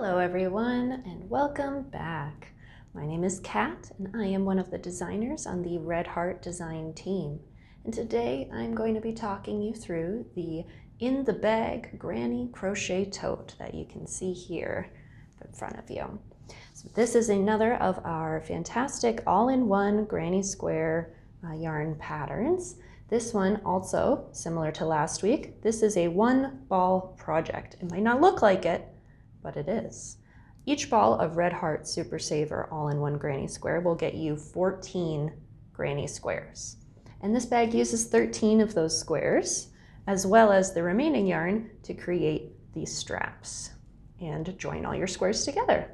Hello everyone and welcome back. My name is Kat and I am one of the designers on the Red Heart design team. And today I'm going to be talking you through the In the Bag Granny Crochet Tote that you can see here in front of you. So this is another of our fantastic all-in-one granny square yarn patterns. This one also, similar to last week, this is a one ball project. It might not look like it, but it is. Each ball of Red Heart Super Saver all-in-one granny square will get you 14 granny squares. And this bag uses 13 of those squares, as well as the remaining yarn to create these straps and join all your squares together.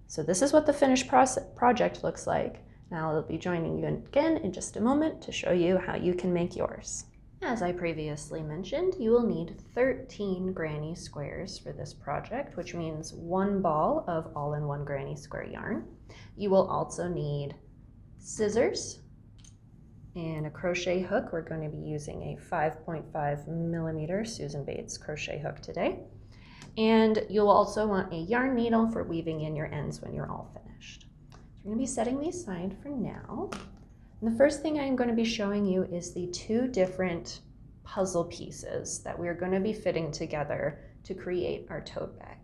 So this is what the finished project looks like. Now I'll be joining you again in just a moment to show you how you can make yours. As I previously mentioned, you will need 13 granny squares for this project, which means one ball of all-in-one granny square yarn. You will also need scissors and a crochet hook. We're going to be using a 5.5 millimeter Susan Bates crochet hook today. And you'll also want a yarn needle for weaving in your ends when you're all finished. So we're going to be setting these aside for now. And the first thing I'm going to be showing you is the two different puzzle pieces that we're going to be fitting together to create our tote bag.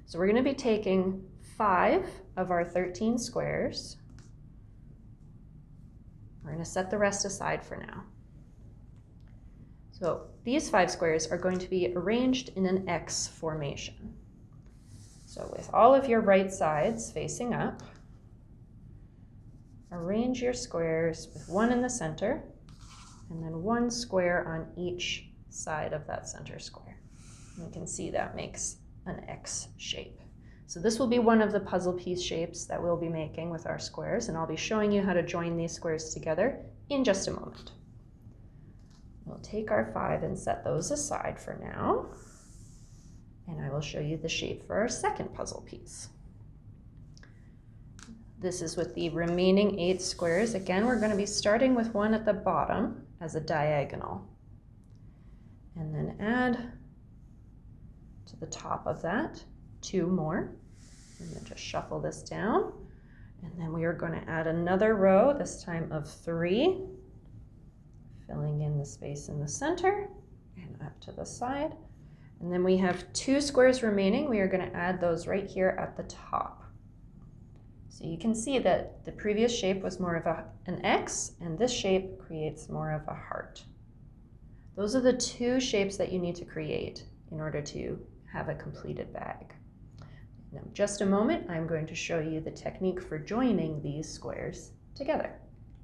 So we're going to be taking 5 of our 13 squares. We're going to set the rest aside for now. So these 5 squares are going to be arranged in an X formation. So with all of your right sides facing up, arrange your squares with one in the center and then one square on each side of that center square. And you can see that makes an X shape. So this will be one of the puzzle piece shapes that we'll be making with our squares, and I'll be showing you how to join these squares together in just a moment. We'll take our 5 and set those aside for now, and I will show you the shape for our second puzzle piece. This is with the remaining 8 squares. Again, we're going to be starting with one at the bottom as a diagonal. And then add to the top of that 2 more. And then just shuffle this down. And then we are going to add another row, this time of 3, filling in the space in the center and up to the side. And then we have 2 squares remaining. We are going to add those right here at the top. So you can see that the previous shape was more of an X, and this shape creates more of a heart. Those are the 2 shapes that you need to create in order to have a completed bag. Now, in just a moment, I'm going to show you the technique for joining these squares together.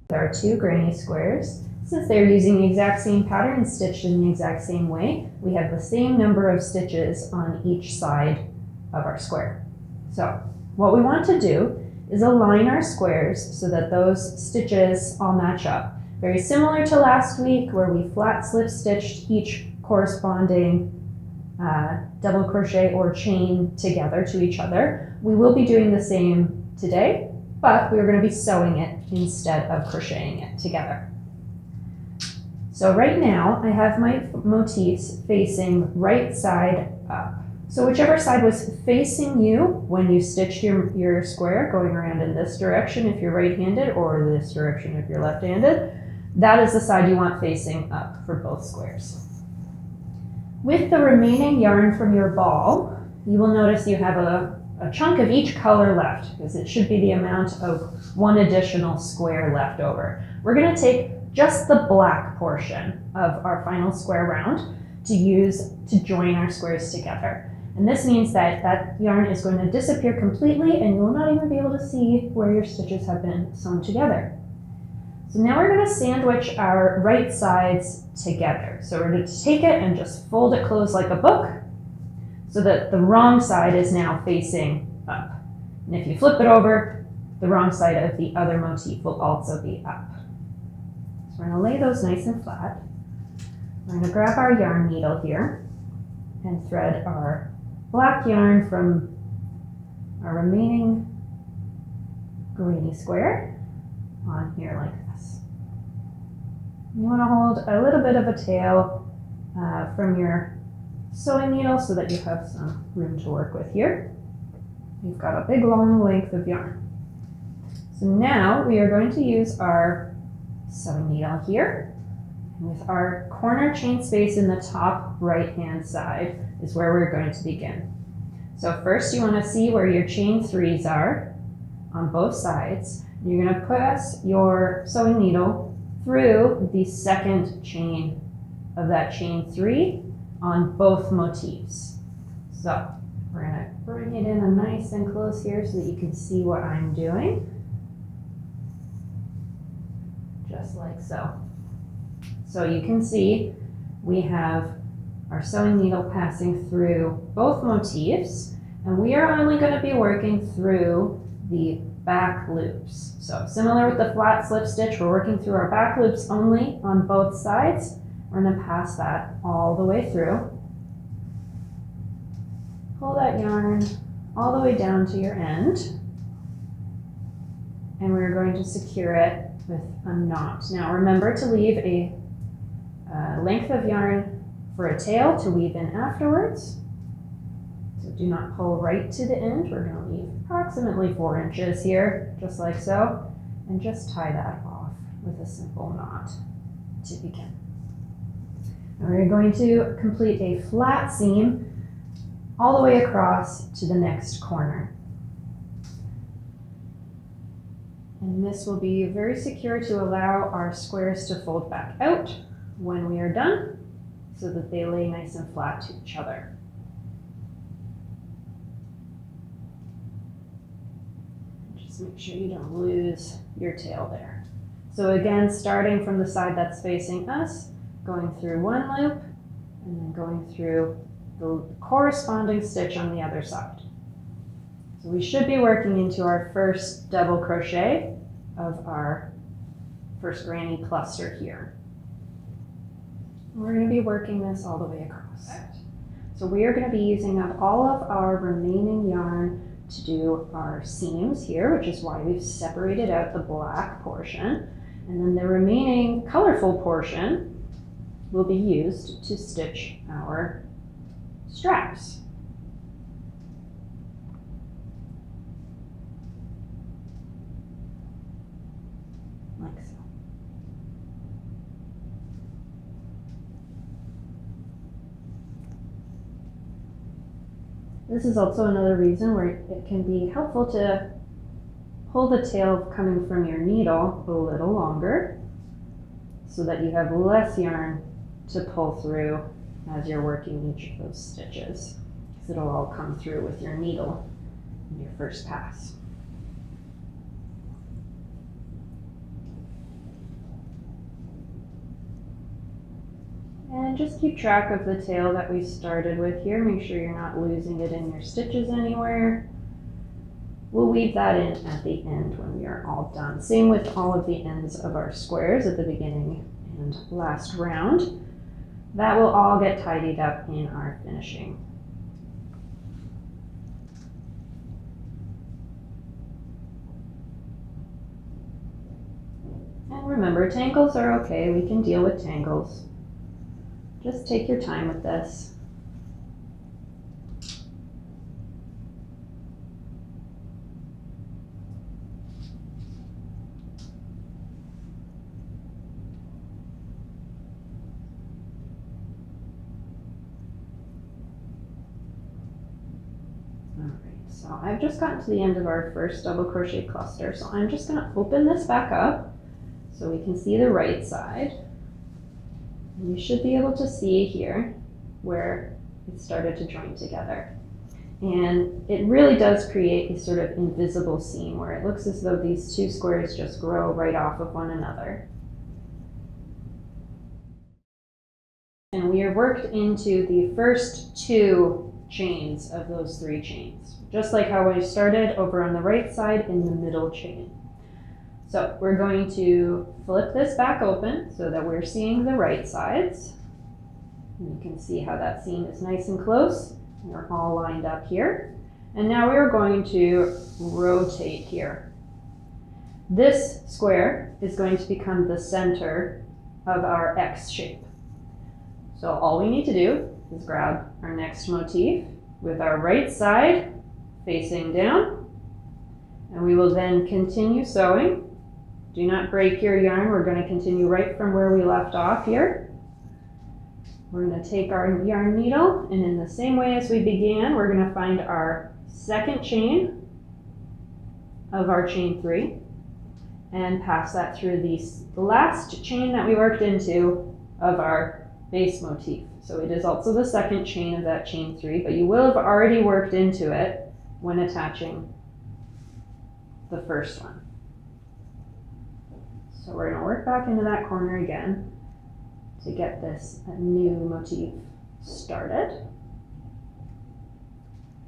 There are 2 granny squares. Since they're using the exact same pattern and stitched in the exact same way, we have the same number of stitches on each side of our square. So what we want to do is align our squares so that those stitches all match up. Very similar to last week where we flat slip stitched each corresponding double crochet or chain together to each other. We will be doing the same today, but we're going to be sewing it instead of crocheting it together. So right now I have my motifs facing right side up. So whichever side was facing you when you stitched your square, going around in this direction if you're right-handed or this direction if you're left-handed, that is the side you want facing up for both squares. With the remaining yarn from your ball, you will notice you have a chunk of each color left, because it should be the amount of one additional square left over. We're going to take just the black portion of our final square round to use to join our squares together. And this means that that yarn is going to disappear completely and you will not even be able to see where your stitches have been sewn together. So now we're going to sandwich our right sides together. So we're going to take it and just fold it closed like a book so that the wrong side is now facing up. And if you flip it over, the wrong side of the other motif will also be up. So we're going to lay those nice and flat. We're going to grab our yarn needle here and thread our black yarn from our remaining granny square on here like this. You want to hold a little bit of a tail from your sewing needle so that you have some room to work with here. We've got a big long length of yarn. So now we are going to use our sewing needle here. With our corner chain space in the top right hand side is where we're going to begin. So first you want to see where your chain 3s are on both sides. You're going to press your sewing needle through the second chain of that chain 3 on both motifs. So we're going to bring it in nice and close here so that you can see what I'm doing. Just like so. So you can see we have our sewing needle passing through both motifs, and we are only going to be working through the back loops. So similar with the flat slip stitch, we're working through our back loops only on both sides. We're going to pass that all the way through. Pull that yarn all the way down to your end, and we're going to secure it with a knot. Now remember to leave a length of yarn for a tail to weave in afterwards. So do not pull right to the end. We're going to leave approximately 4 inches here, just like so, and just tie that off with a simple knot to begin. Now we're going to complete a flat seam all the way across to the next corner. And this will be very secure to allow our squares to fold back out when we are done, so that they lay nice and flat to each other. Just make sure you don't lose your tail there. So again, starting from the side that's facing us, going through one loop, and then going through the corresponding stitch on the other side. So we should be working into our first double crochet of our first granny cluster here. We're going to be working this all the way across. So we are going to be using up all of our remaining yarn to do our seams here, which is why we've separated out the black portion. And then the remaining colorful portion will be used to stitch our straps. Like so. This is also another reason where it can be helpful to pull the tail coming from your needle a little longer so that you have less yarn to pull through as you're working each of those stitches, because it'll all come through with your needle in your first pass. And just keep track of the tail that we started with here. Make sure you're not losing it in your stitches anywhere. We'll weave that in at the end when we are all done. Same with all of the ends of our squares at the beginning and last round. That will all get tidied up in our finishing. And remember, tangles are okay. We can deal with tangles. Just take your time with this. So I've just gotten to the end of our first double crochet cluster, so I'm just going to open this back up so we can see the right side. And you should be able to see here where it started to join together. And it really does create a sort of invisible seam where it looks as though these two squares just grow right off of one another. And we are worked into the first 2 chains of those 3 chains, just like how I started over on the right side in the middle chain. So we're going to flip this back open so that we're seeing the right sides. And you can see how that seam is nice and close. They're all lined up here. And now we are going to rotate here. This square is going to become the center of our X shape. So all we need to do is grab our next motif with our right side facing down. And we will then continue sewing. Do not break your yarn. We're going to continue right from where we left off here. We're going to take our yarn needle, and in the same way as we began, we're going to find our second chain of our chain 3 and pass that through the last chain that we worked into of our base motif. So it is also the second chain of that chain 3, but you will have already worked into it when attaching the first one. So we're going to work back into that corner again to get this new motif started.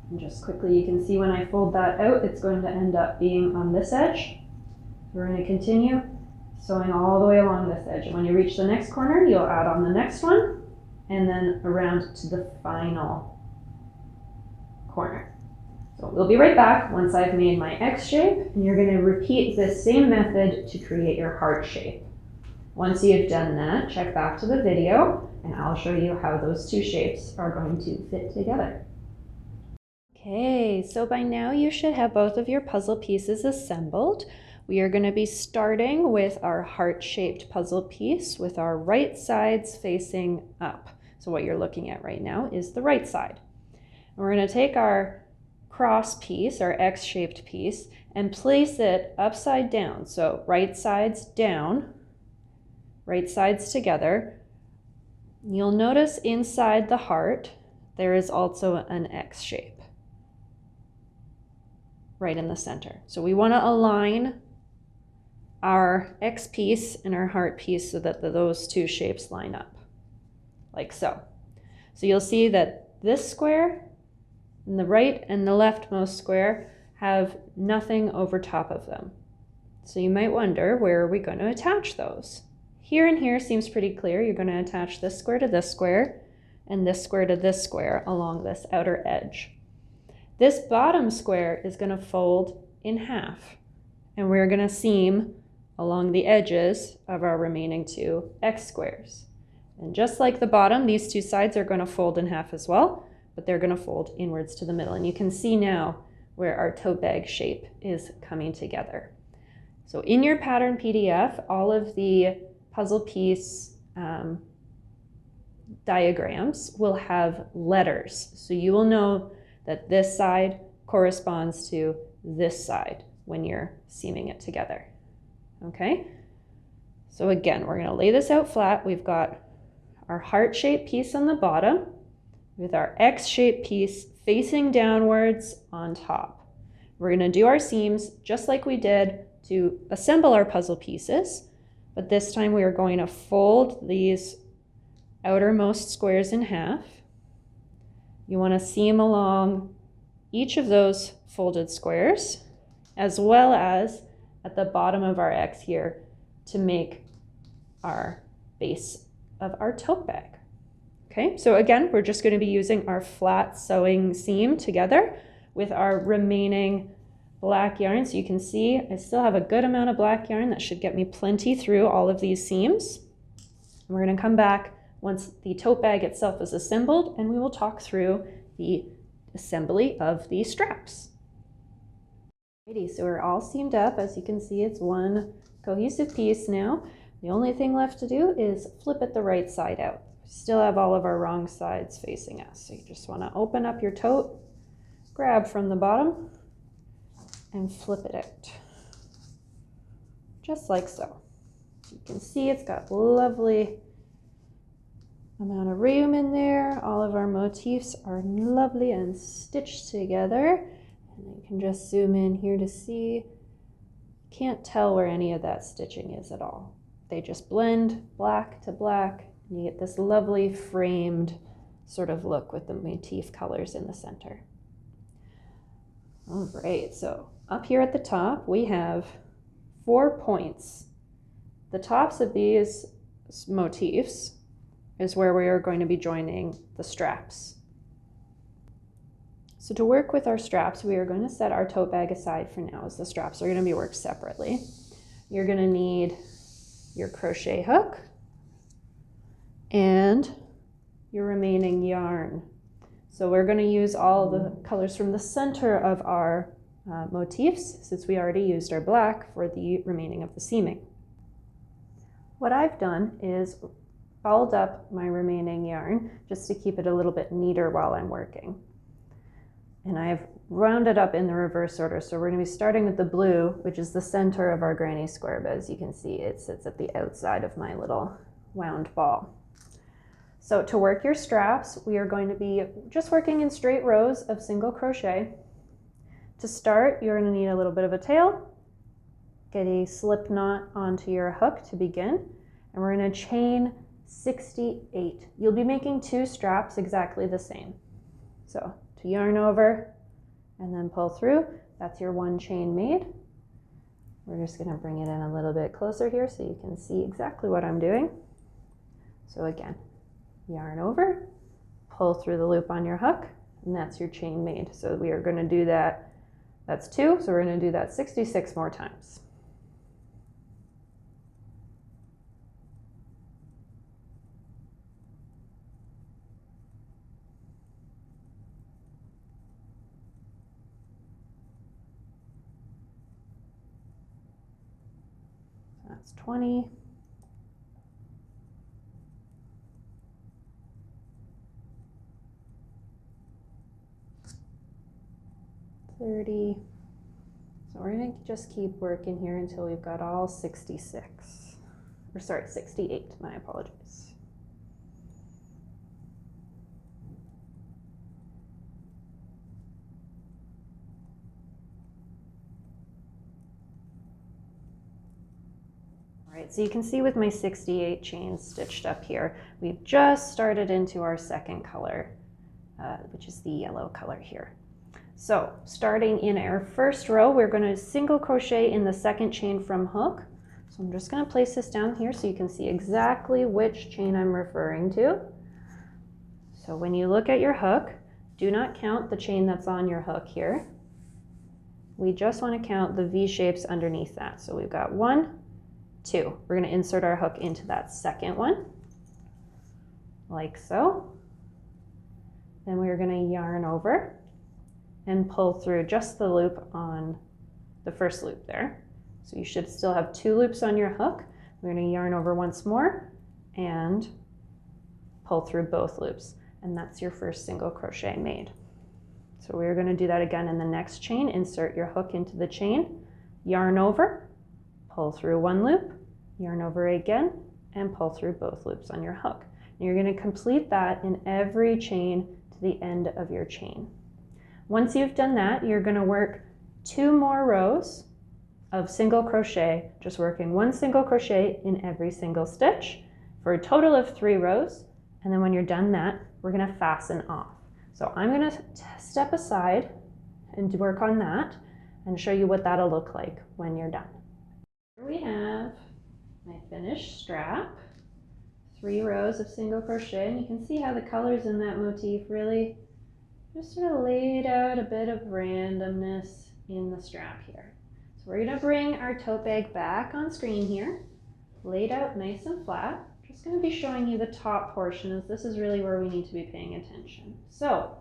And just quickly, you can see when I fold that out, it's going to end up being on this edge. We're going to continue sewing all the way along this edge. And when you reach the next corner, you'll add on the next one and then around to the final corner. So we'll be right back once I've made my X shape, and you're going to repeat this same method to create your heart shape. Once you've done that, check back to the video and I'll show you how those two shapes are going to fit together. Okay, so by now you should have both of your puzzle pieces assembled. We are going to be starting with our heart-shaped puzzle piece with our right sides facing up. So what you're looking at right now is the right side. And we're going to take our cross piece, our X-shaped piece, and place it upside down. So right sides down, right sides together. You'll notice inside the heart there is also an X shape right in the center. So we want to align our X piece and our heart piece so that those two shapes line up, like so. So you'll see that this square and the right and the leftmost square have nothing over top of them. So you might wonder, where are we going to attach those? Here and here seems pretty clear. You're going to attach this square to this square and this square to this square along this outer edge. This bottom square is going to fold in half, and we're going to seam along the edges of our remaining two X squares. And just like the bottom, these two sides are going to fold in half as well, but they're going to fold inwards to the middle. And you can see now where our tote bag shape is coming together. So in your pattern PDF, all of the puzzle piece diagrams will have letters. So you will know that this side corresponds to this side when you're seaming it together. Okay, so again, we're going to lay this out flat. We've got our heart-shaped piece on the bottom with our X-shaped piece facing downwards on top. We're going to do our seams just like we did to assemble our puzzle pieces, but this time we are going to fold these outermost squares in half. You want to seam along each of those folded squares, as well as at the bottom of our X here to make our base of our tote bag. Okay, so again, we're just going to be using our flat sewing seam together with our remaining black yarn. So you can see I still have a good amount of black yarn that should get me plenty through all of these seams. And we're going to come back once the tote bag itself is assembled, and we will talk through the assembly of the straps. Alrighty, so we're all seamed up. As you can see, it's one cohesive piece now. The only thing left to do is flip it the right side out. We still have all of our wrong sides facing us. So you just want to open up your tote, grab from the bottom, and flip it out. Just like so. You can see it's got lovely amount of room in there. All of our motifs are lovely and stitched together. And you can just zoom in here to see. Can't tell where any of that stitching is at all. They just blend black to black, and you get this lovely framed sort of look with the motif colors in the center. All right, so up here at the top, we have 4 points. The tops of these motifs is where we are going to be joining the straps. So to work with our straps, we are going to set our tote bag aside for now, as the straps are going to be worked separately. You're going to need your crochet hook and your remaining yarn. So we're going to use all the colors from the center of our motifs, since we already used our black for the remaining of the seaming. What I've done is balled up my remaining yarn just to keep it a little bit neater while I'm working. And I've rounded up in the reverse order. So we're going to be starting with the blue, which is the center of our granny square, but as you can see, it sits at the outside of my little wound ball. So to work your straps, we are going to be just working in straight rows of single crochet. To start, you're going to need a little bit of a tail, get a slip knot onto your hook to begin, and we're going to chain 68. You'll be making 2 straps exactly the same. So to yarn over and then pull through, that's your 1 chain made. We're just going to bring it in a little bit closer here so you can see exactly what I'm doing. So again, yarn over, pull through the loop on your hook, and that's your chain made. So we are going to do that, that's 2, so we're going to do that 66 more times. That's 20. 30. So we're going to just keep working here until we've got all 66. Or sorry, 68, my apologies. All right, so you can see with my 68 chains stitched up here, we've just started into our second color, which is the yellow color here. So starting in our first row, we're going to single crochet in the second chain from hook. So I'm just going to place this down here so you can see exactly which chain I'm referring to. So when you look at your hook, do not count the chain that's on your hook here. We just want to count the V shapes underneath that. So we've got 1, 2. We're going to insert our hook into that second one, like so. Then we're going to yarn over and pull through just the loop on the first loop there. So you should still have 2 loops on your hook. We're going to yarn over once more and pull through both loops. And that's your first single crochet made. So we're going to do that again in the next chain. Insert your hook into the chain, yarn over, pull through 1 loop, yarn over again, and pull through both loops on your hook. And you're going to complete that in every chain to the end of your chain. Once you've done that, you're going to work 2 more rows of single crochet, just working 1 single crochet in every single stitch for a total of 3 rows. And then when you're done that, we're going to fasten off. So I'm going to step aside and work on that and show you what that'll look like when you're done. Here we have my finished strap, 3 rows of single crochet, and you can see how the colors in that motif really just sort of laid out a bit of randomness in the strap here. So we're going to bring our tote bag back on screen here, laid out nice and flat. Just going to be showing you the top portion, as this is really where we need to be paying attention. So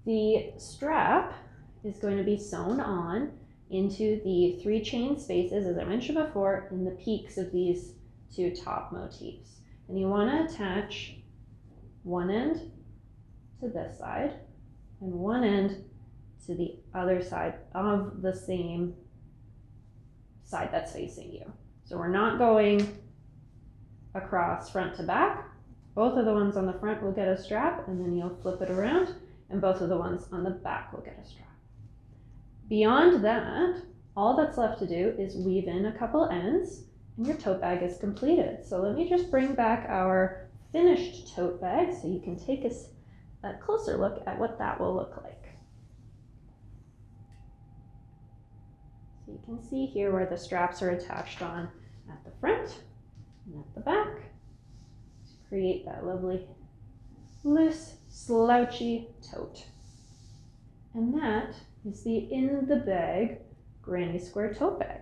the strap is going to be sewn on into the 3 chain spaces, as I mentioned before, in the peaks of these 2 top motifs. And you want to attach one end to this side and one end to the other side of the same side that's facing you. So we're not going across front to back. Both of the ones on the front will get a strap, and then you'll flip it around, and both of the ones on the back will get a strap. Beyond that, all that's left to do is weave in a couple ends, and your tote bag is completed. So let me just bring back our finished tote bag so you can take a closer look at what that will look like. So you can see here where the straps are attached on at the front and at the back to create that lovely loose slouchy tote. And that is the in the bag granny square tote bag.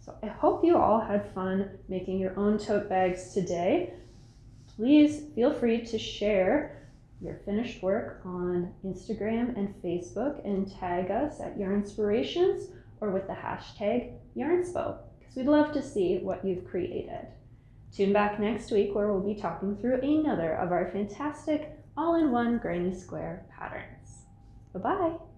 So I hope you all had fun making your own tote bags today. Please feel free to share your finished work on Instagram and Facebook and tag us at Yarnspirations or with the hashtag Yarnspo, because we'd love to see what you've created. Tune back next week where we'll be talking through another of our fantastic all-in-one granny square patterns. Bye-bye.